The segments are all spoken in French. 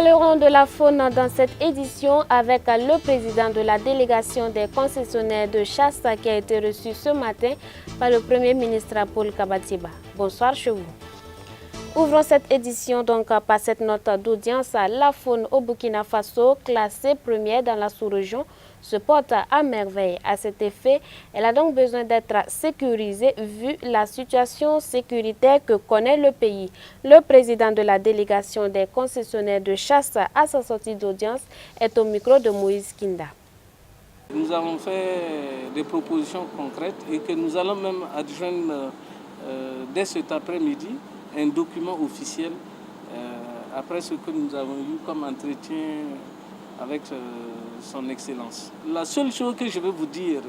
parlerons de la faune dans cette édition avec le président de la délégation des concessionnaires de chasse qui a été reçu ce matin par le Premier ministre Paul Kabatiba. Bonsoir chez vous. Ouvrons cette édition donc par cette note d'audience. La faune au Burkina Faso, classée première dans la sous-région, se porte à merveille. À cet effet, elle a donc besoin d'être sécurisée vu la situation sécuritaire que connaît le pays. Le président de la délégation des concessionnaires de chasse à sa sortie d'audience est au micro de Moïse Kinda. Nous avons fait des propositions concrètes et que nous allons même adjoindre dès cet après-midi un document officiel après ce que nous avons eu comme entretien avec son Excellence. La seule chose que je veux vous dire,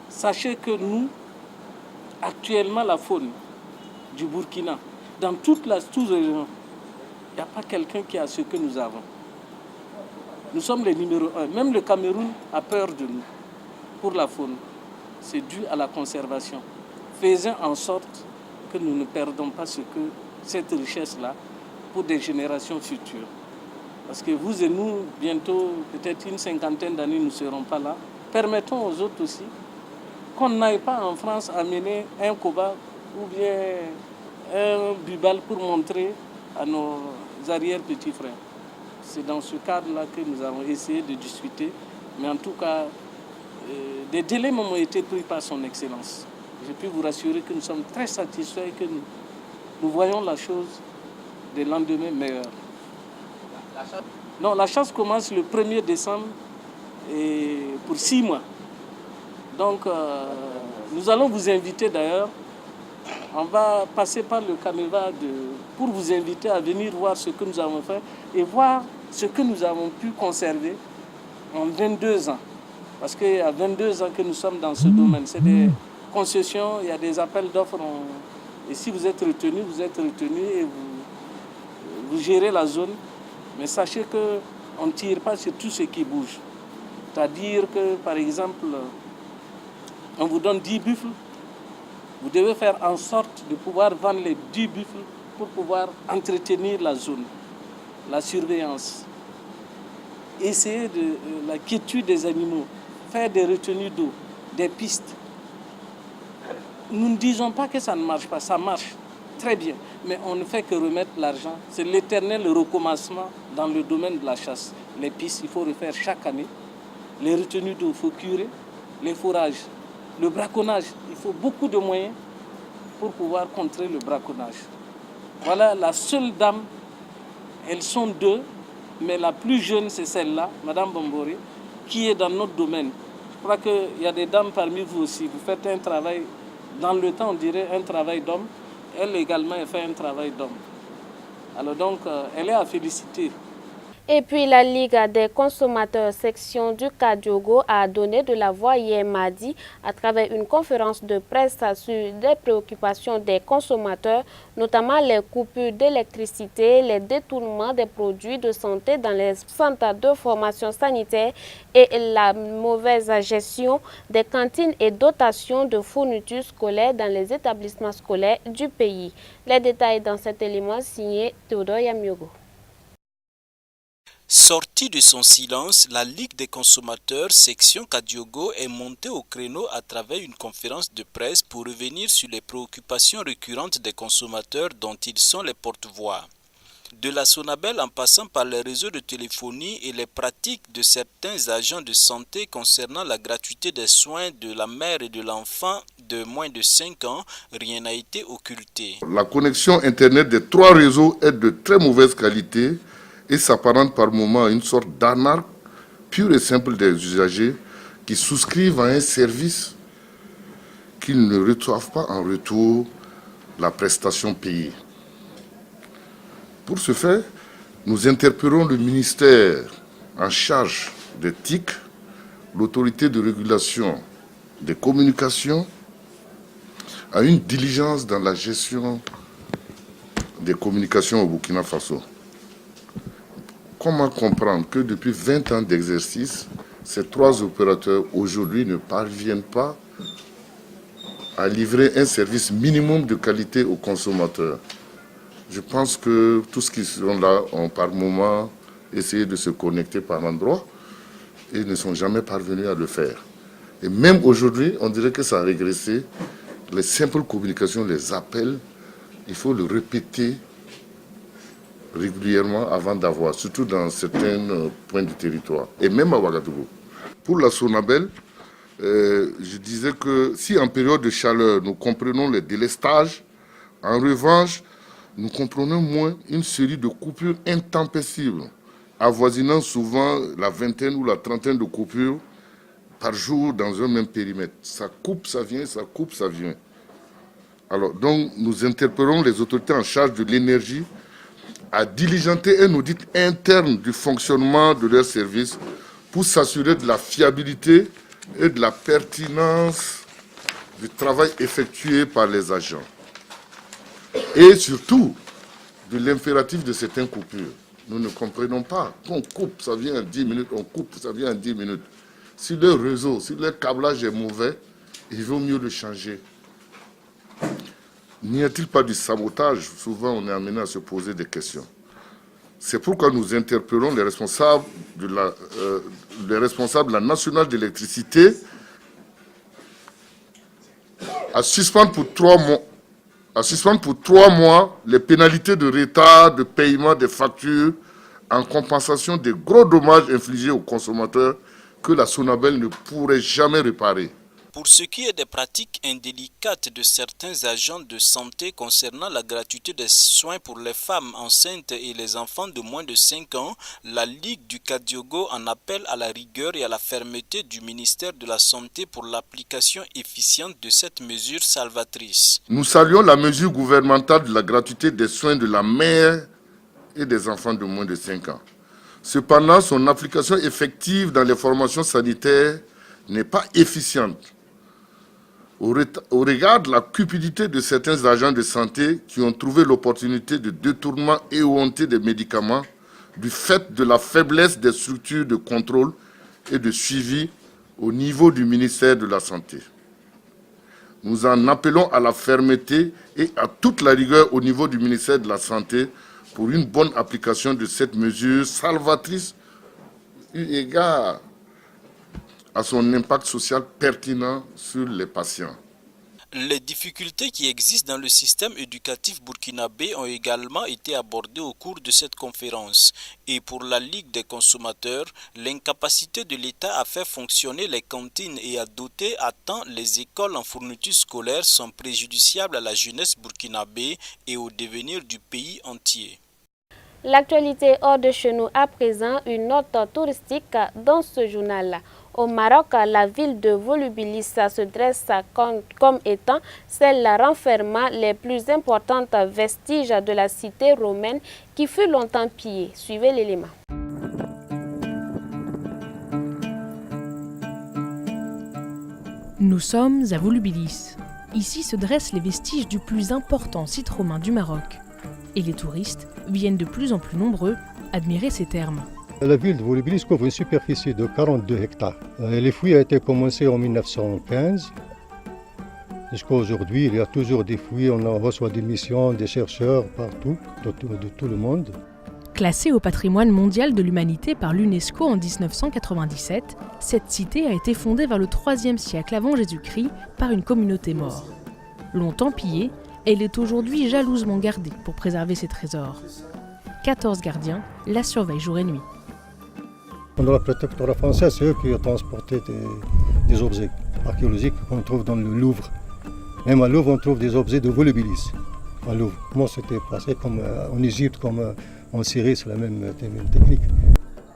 sachez que nous, actuellement la faune du Burkina, dans toute la sous-région, il n'y a pas quelqu'un qui a ce que nous avons. Nous sommes les numéros 1. Même le Cameroun a peur de nous pour la faune. C'est dû à la conservation. Faisons en sorte que nous ne perdons pas cette richesse-là pour des générations futures. Parce que vous et nous, bientôt, peut-être une cinquantaine d'années, nous ne serons pas là. Permettons aux autres aussi qu'on n'aille pas en France amener un koba ou bien un bubal pour montrer à nos arrière-petits frères. C'est dans ce cadre-là que nous avons essayé de discuter. Mais en tout cas, des délais m'ont été pris par son Excellence. Je peux vous rassurer que nous sommes très satisfaits et que nous voyons la chose des lendemains meilleurs. Non, la chasse commence le 1er décembre et pour 6 mois. Donc, nous allons vous inviter d'ailleurs. On va passer par le Caneva pour vous inviter à venir voir ce que nous avons fait et voir ce que nous avons pu conserver en 22 ans. Parce qu'il y a 22 ans que nous sommes dans ce domaine. C'est des concessions, il y a des appels d'offres. Et si vous êtes retenu, et vous gérez la zone. Mais sachez qu'on ne tire pas sur tout ce qui bouge. C'est-à-dire que, par exemple, on vous donne 10 buffles. Vous devez faire en sorte de pouvoir vendre les 10 buffles pour pouvoir entretenir la zone, la surveillance. Essayer de la quiétude des animaux, faire des retenues d'eau, des pistes. Nous ne disons pas que ça ne marche pas, ça marche très bien. Mais on ne fait que remettre l'argent. C'est l'éternel recommencement dans le domaine de la chasse. Les pistes, il faut refaire chaque année. Les retenues d'eau, il faut curer. Les fourrages. Le braconnage, il faut beaucoup de moyens pour pouvoir contrer le braconnage. Voilà la seule dame, elles sont 2, mais la plus jeune c'est celle-là, Madame Bombori, qui est dans notre domaine. Je crois qu'il y a des dames parmi vous aussi, vous faites un travail, dans le temps on dirait un travail d'homme, elle également elle fait un travail d'homme. Alors donc elle est à féliciter. Et puis la Ligue des consommateurs section du Kadiogo a donné de la voix hier mardi à travers une conférence de presse sur des préoccupations des consommateurs, notamment les coupures d'électricité, les détournements des produits de santé dans les centres de formation sanitaire et la mauvaise gestion des cantines et dotations de fournitures scolaires dans les établissements scolaires du pays. Les détails dans cet élément signé Théodore Yamiogo. Sortie de son silence, la Ligue des consommateurs section Kadiogo est montée au créneau à travers une conférence de presse pour revenir sur les préoccupations récurrentes des consommateurs dont ils sont les porte-voix. De la Sonabel en passant par les réseaux de téléphonie et les pratiques de certains agents de santé concernant la gratuité des soins de la mère et de l'enfant de moins de 5 ans, rien n'a été occulté. La connexion Internet des 3 réseaux est de très mauvaise qualité et s'apparente par moments à une sorte d'arnaque pure et simple des usagers qui souscrivent à un service qu'ils ne reçoivent pas en retour la prestation payée. Pour ce faire, nous interpellons le ministère en charge des TIC, l'autorité de régulation des communications, à une diligence dans la gestion des communications au Burkina Faso. Comment comprendre que depuis 20 ans d'exercice, ces 3 opérateurs aujourd'hui ne parviennent pas à livrer un service minimum de qualité aux consommateurs? Je pense que tous ceux qui sont là ont par moment essayé de se connecter par endroits et ne sont jamais parvenus à le faire. Et même aujourd'hui, on dirait que ça a régressé. Les simples communications, les appels, il faut le répéter régulièrement avant d'avoir, surtout dans certains points du territoire, et même à Ouagadougou. Pour la Sonabel, je disais que si en période de chaleur, nous comprenons les délestages, en revanche, nous comprenons moins une série de coupures intempestives, avoisinant souvent la vingtaine ou la trentaine de coupures par jour dans un même périmètre. Ça coupe, ça vient, ça coupe, ça vient. Alors, donc, nous interpellons les autorités en charge de l'énergie à diligenter un audit interne du fonctionnement de leurs services pour s'assurer de la fiabilité et de la pertinence du travail effectué par les agents. Et surtout, de l'impératif de certaines coupures. Nous ne comprenons pas qu'on coupe, ça vient en 10 minutes, on coupe, ça vient en 10 minutes. Si le réseau, si le câblage est mauvais, il vaut mieux le changer. N'y a-t-il pas du sabotage? Souvent, on est amené à se poser des questions. C'est pourquoi nous interpellons les responsables de la nationale d'électricité à suspendre pour 3 mois les pénalités de retard de paiement des factures en compensation des gros dommages infligés aux consommateurs que la Sonabel ne pourrait jamais réparer. Pour ce qui est des pratiques indélicates de certains agents de santé concernant la gratuité des soins pour les femmes enceintes et les enfants de moins de 5 ans, la Ligue du Kadiogo en appelle à la rigueur et à la fermeté du ministère de la Santé pour l'application efficiente de cette mesure salvatrice. Nous saluons la mesure gouvernementale de la gratuité des soins de la mère et des enfants de moins de 5 ans. Cependant, son application effective dans les formations sanitaires n'est pas efficiente. Au regard de la cupidité de certains agents de santé qui ont trouvé l'opportunité de détournement éhonté des médicaments du fait de la faiblesse des structures de contrôle et de suivi au niveau du ministère de la Santé. Nous en appelons à la fermeté et à toute la rigueur au niveau du ministère de la Santé pour une bonne application de cette mesure salvatrice eu égard à son impact social pertinent sur les patients. Les difficultés qui existent dans le système éducatif burkinabé ont également été abordées au cours de cette conférence. Et pour la Ligue des consommateurs, l'incapacité de l'État à faire fonctionner les cantines et à doter à temps les écoles en fournitures scolaires sont préjudiciables à la jeunesse burkinabé et au devenir du pays entier. L'actualité hors de chez nous à présent, une note touristique dans ce journal. Au Maroc, la ville de Volubilis se dresse comme étant celle renfermant les plus importantes vestiges de la cité romaine qui fut longtemps pillée. Suivez l'élément. Nous sommes à Volubilis. Ici se dressent les vestiges du plus important site romain du Maroc. Et les touristes viennent de plus en plus nombreux admirer ces termes. La ville de Volubilis couvre une superficie de 42 hectares. Les fouilles ont été commencées en 1915. Jusqu'à aujourd'hui, il y a toujours des fouilles. On reçoit des missions, des chercheurs partout, de tout le monde. Classée au patrimoine mondial de l'humanité par l'UNESCO en 1997, cette cité a été fondée vers le IIIe siècle avant Jésus-Christ par une communauté maure. Longtemps pillée, elle est aujourd'hui jalousement gardée pour préserver ses trésors. 14 gardiens la surveillent jour et nuit. Pendant la protectorat français, c'est eux qui ont transporté des objets archéologiques qu'on trouve dans le Louvre. Même à Louvre, on trouve des objets de Volubilis. À Louvre. Comment c'était passé comme en Égypte, comme en Syrie, c'est la même technique.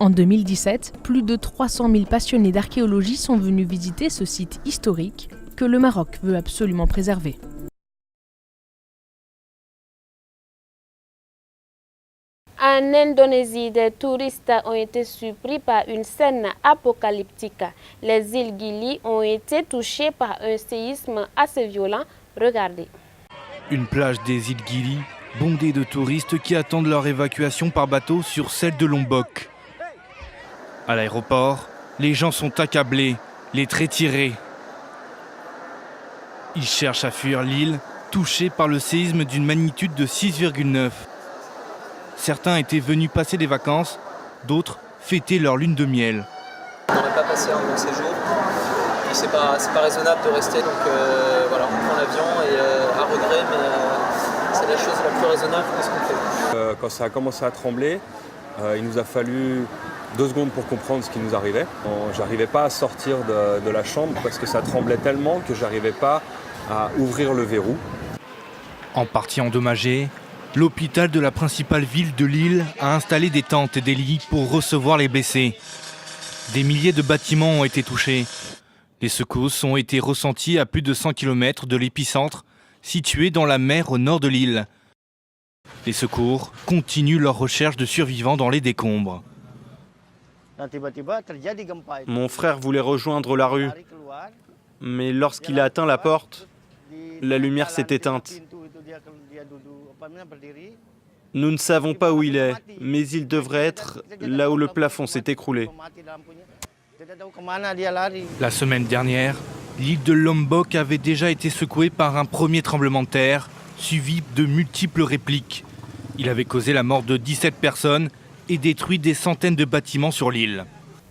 En 2017, plus de 300 000 passionnés d'archéologie sont venus visiter ce site historique que le Maroc veut absolument préserver. En Indonésie, des touristes ont été surpris par une scène apocalyptique. Les îles Gili ont été touchées par un séisme assez violent. Regardez. Une plage des îles Gili, bondée de touristes qui attendent leur évacuation par bateau sur celle de Lombok. À l'aéroport, les gens sont accablés, les traits tirés. Ils cherchent à fuir l'île, touchée par le séisme d'une magnitude de 6,9. Certains étaient venus passer des vacances, D'autres fêtaient leur lune de miel. On n'aurait pas passé un bon séjour. C'est pas raisonnable de rester, donc voilà, on prend l'avion et à regret, mais c'est la chose la plus raisonnable de ce qu'on fait. Quand ça a commencé à trembler, il nous a fallu 2 secondes pour comprendre ce qui nous arrivait. J'arrivais pas à sortir de la chambre parce que ça tremblait tellement que j'arrivais pas à ouvrir le verrou. En partie endommagé, l'hôpital de la principale ville de l'île a installé des tentes et des lits pour recevoir les blessés. Des milliers de bâtiments ont été touchés. Les secousses ont été ressenties à plus de 100 km de l'épicentre, situé dans la mer au nord de l'île. Les secours continuent leur recherche de survivants dans les décombres. Mon frère voulait rejoindre la rue, mais lorsqu'il a atteint la porte, la lumière s'est éteinte. Nous ne savons pas où il est, mais il devrait être là où le plafond s'est écroulé. La semaine dernière, l'île de Lombok avait déjà été secouée par un premier tremblement de terre, suivi de multiples répliques. Il avait causé la mort de 17 personnes et détruit des centaines de bâtiments sur l'île.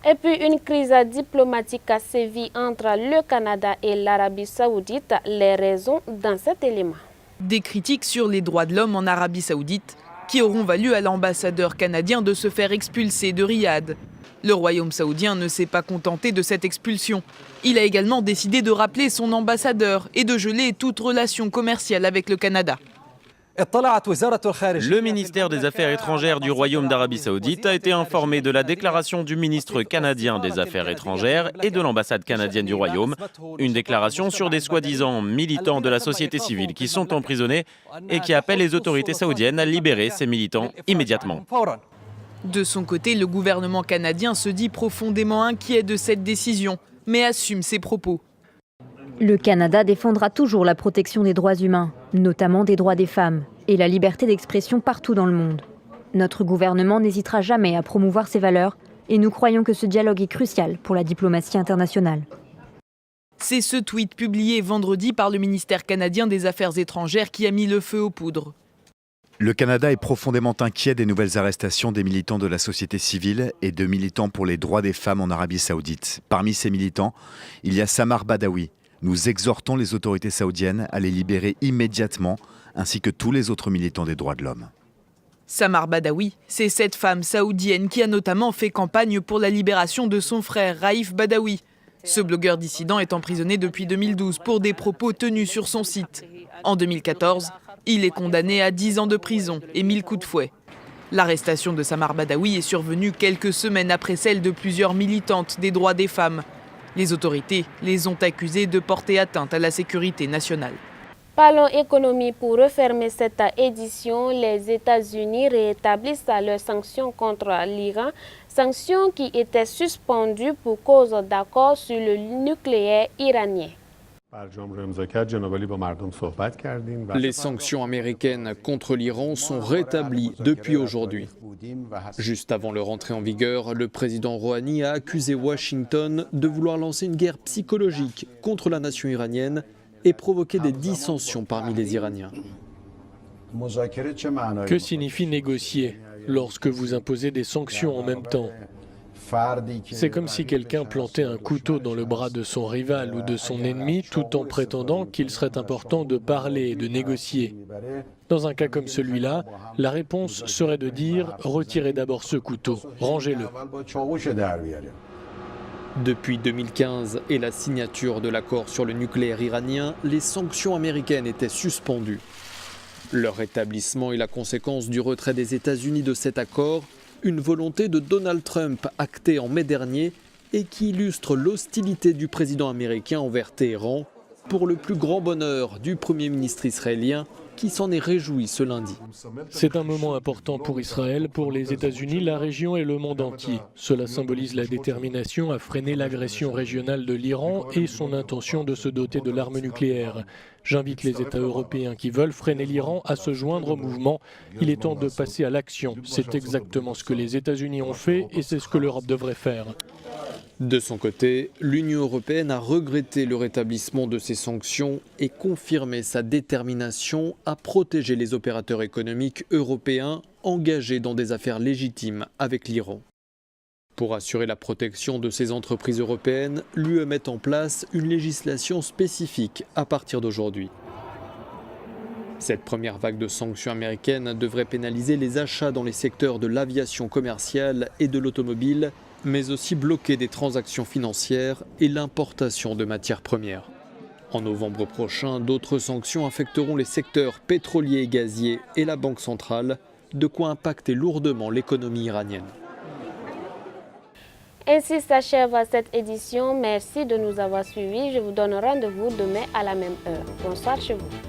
Et puis une crise diplomatique a sévi entre le Canada et l'Arabie Saoudite. Les raisons dans cet élément. Des critiques sur les droits de l'homme en Arabie Saoudite qui auront valu à l'ambassadeur canadien de se faire expulser de Riyad. Le royaume saoudien ne s'est pas contenté de cette expulsion. Il a également décidé de rappeler son ambassadeur et de geler toute relation commerciale avec le Canada. Le ministère des Affaires étrangères du Royaume d'Arabie Saoudite a été informé de la déclaration du ministre canadien des Affaires étrangères et de l'ambassade canadienne du Royaume. Une déclaration sur des soi-disant militants de la société civile qui sont emprisonnés et qui appelle les autorités saoudiennes à libérer ces militants immédiatement. De son côté, le gouvernement canadien se dit profondément inquiet de cette décision, mais assume ses propos. Le Canada défendra toujours la protection des droits humains, notamment des droits des femmes, et la liberté d'expression partout dans le monde. Notre gouvernement n'hésitera jamais à promouvoir ces valeurs, et nous croyons que ce dialogue est crucial pour la diplomatie internationale. C'est ce tweet publié vendredi par le ministère canadien des Affaires étrangères qui a mis le feu aux poudres. Le Canada est profondément inquiet des nouvelles arrestations des militants de la société civile et de militants pour les droits des femmes en Arabie Saoudite. Parmi ces militants, il y a Samar Badawi. Nous exhortons les autorités saoudiennes à les libérer immédiatement, ainsi que tous les autres militants des droits de l'homme. Samar Badawi, c'est cette femme saoudienne qui a notamment fait campagne pour la libération de son frère Raif Badawi. Ce blogueur dissident est emprisonné depuis 2012 pour des propos tenus sur son site. En 2014, il est condamné à 10 ans de prison et 1000 coups de fouet. L'arrestation de Samar Badawi est survenue quelques semaines après celle de plusieurs militantes des droits des femmes. Les autorités les ont accusées de porter atteinte à la sécurité nationale. Parlons économie pour refermer cette édition. Les États-Unis rétablissent leurs sanctions contre l'Iran, sanctions qui étaient suspendues pour cause d'accord sur le nucléaire iranien. Les sanctions américaines contre l'Iran sont rétablies depuis aujourd'hui. Juste avant leur entrée en vigueur, le président Rouhani a accusé Washington de vouloir lancer une guerre psychologique contre la nation iranienne et provoquer des dissensions parmi les Iraniens. Que signifie négocier lorsque vous imposez des sanctions en même temps ? C'est comme si quelqu'un plantait un couteau dans le bras de son rival ou de son ennemi tout en prétendant qu'il serait important de parler et de négocier. Dans un cas comme celui-là, la réponse serait de dire « retirez d'abord ce couteau, rangez-le ». Depuis 2015 et la signature de l'accord sur le nucléaire iranien, les sanctions américaines étaient suspendues. Leur rétablissement est la conséquence du retrait des États-Unis de cet accord, une volonté de Donald Trump actée en mai dernier et qui illustre l'hostilité du président américain envers Téhéran, pour le plus grand bonheur du Premier ministre israélien qui s'en est réjoui ce lundi. C'est un moment important pour Israël, pour les États-Unis, la région et le monde entier. Cela symbolise la détermination à freiner l'agression régionale de l'Iran et son intention de se doter de l'arme nucléaire. J'invite les États européens qui veulent freiner l'Iran à se joindre au mouvement. Il est temps de passer à l'action. C'est exactement ce que les États-Unis ont fait et c'est ce que l'Europe devrait faire. De son côté, l'Union européenne a regretté le rétablissement de ces sanctions et confirmé sa détermination à protéger les opérateurs économiques européens engagés dans des affaires légitimes avec l'Iran. Pour assurer la protection de ces entreprises européennes, l'UE met en place une législation spécifique à partir d'aujourd'hui. Cette première vague de sanctions américaines devrait pénaliser les achats dans les secteurs de l'aviation commerciale et de l'automobile, mais aussi bloquer des transactions financières et l'importation de matières premières. En novembre prochain, d'autres sanctions affecteront les secteurs pétroliers et gaziers et la Banque centrale, de quoi impacter lourdement l'économie iranienne. Ainsi s'achève cette édition. Merci de nous avoir suivis. Je vous donne rendez-vous demain à la même heure. Bonsoir chez vous.